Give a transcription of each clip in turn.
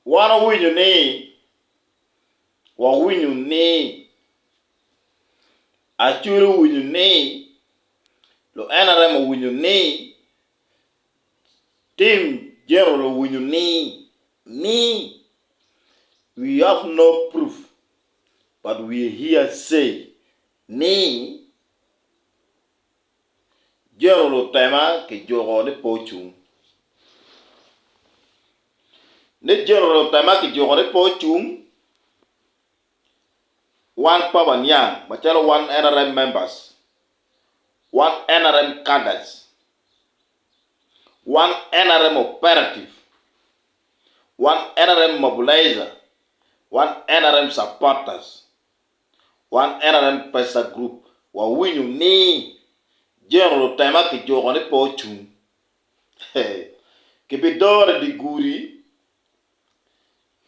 wana winyu ni wa winyu ni achuru winyu ni lo NRM winyu ni team general winyu ni we have no proof but we hear say ni general tema ke jogo ni pochung ne general tema ke jogo ni pochung one power nyang machalo one NRM members, one NRM cadres, one NRM operative, one NRM mobilizer, one NRM supporters, one NRM pressure group wa winyu ni general tema ki jogo ni pochung ki bidore di guri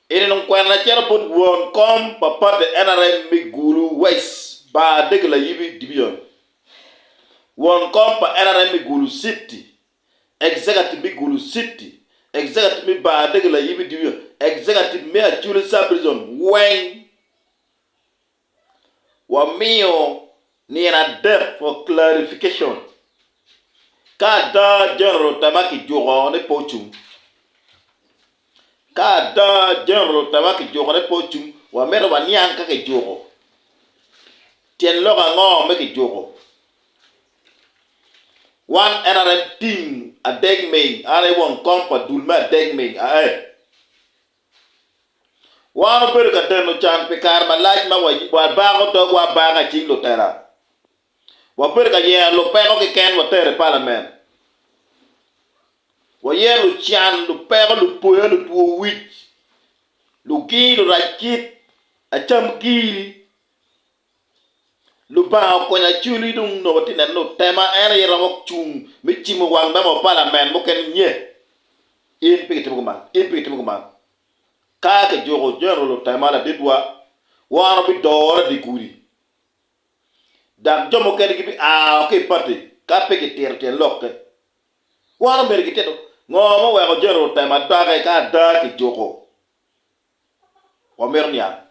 ene non kwana chera bot won kom papa de NRM mi gulu west ba de la yibi division won kom pa NRM mi gulu city executive mi gulu city executive mi ba de la yibi division executive mi a chule subprison when wa mio ni na depth for clarification kada general tamaki jogo ne pochung kada general tamaki jogo ne pochung wa mero wa nianka ke jogo tien loga ngo me ke jogo one NRM team a deg main are won kompa dulma deg main wa ber ka deno chan pe kar ma laj ma wa ba ko to wa ba ga chi lo tera wa ber ka ye lo pe ko ke ken wa tere parliament wa ye lo chan lo pe ko lo po lo tu wich lo ki lo rakit a cham ki lo ba ko na chuli dum no tin no tema ere ye ro chung mi chi mo wang ba mo parliament mo ken nye in pe ko man ka ke jogo jero lo tema la didwa wa bi dora di guri dak jomo ken gi bi okay party ka pe ke ter lokke wa mer gi tedo ngomo wa ko jero tema da ka da ke jogo wa mer nya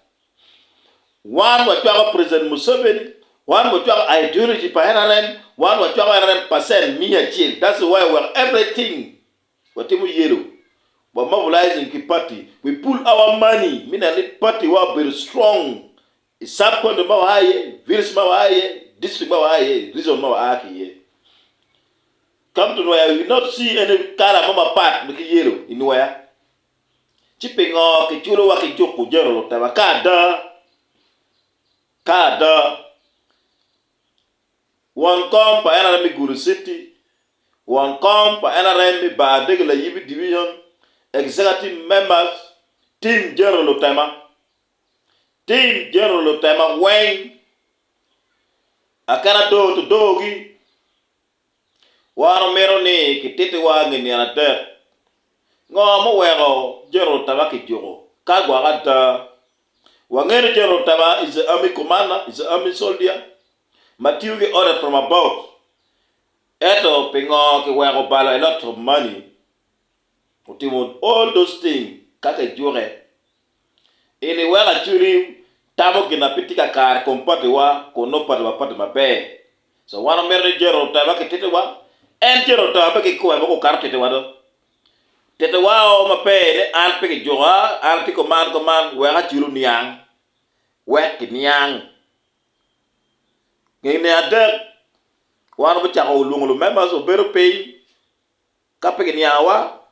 wan wa twa president Museveni wan wa twa ideology pa NRM wan wa twa NRM percent miya chill that's why we everything what you yellow but mobilizing the party we pull our money mina the party wa very strong isapko de ma haye virus ma haye district ma haye reason ma haye come to where we not see any kala mama part with yellow in where chipingo ke chulo wa ke joko jero ta kada one come pa NRM Guru City one come pa NRM ba de la yibi division executive members team general tema when akana do to dogi waro mero ni kitete wa ngini ana de ngomo wego general tema ki jogo kagwa gata wangere general tema is the army commander is the army soldier Matthew get order from above eto pingo ki wego bala a lot of money utimo all those things kake jure ini wela churi tamo gina pitika kar kompate wa kono pate wa pate mabe so wana mere jero taba ke tete wa en jero taba ke ko ko kar tete wa do tete wa o mabe ne an pe ke joa an ti command wa ha churu niang we ki niang ngene ade wana bu chako lungu members o bero pay kape ke niawa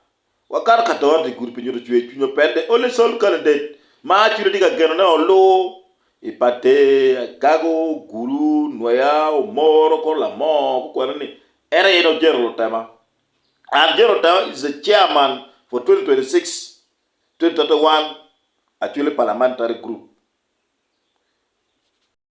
wakar kator di groupe nyoto chwe chunyo pende only sole candidate ma chule diga geno na olo ipate gago guru noya o moro ko la mo ko ni ere no jero tema and jero tema is the chairman for 2026 2031 actually parliamentary group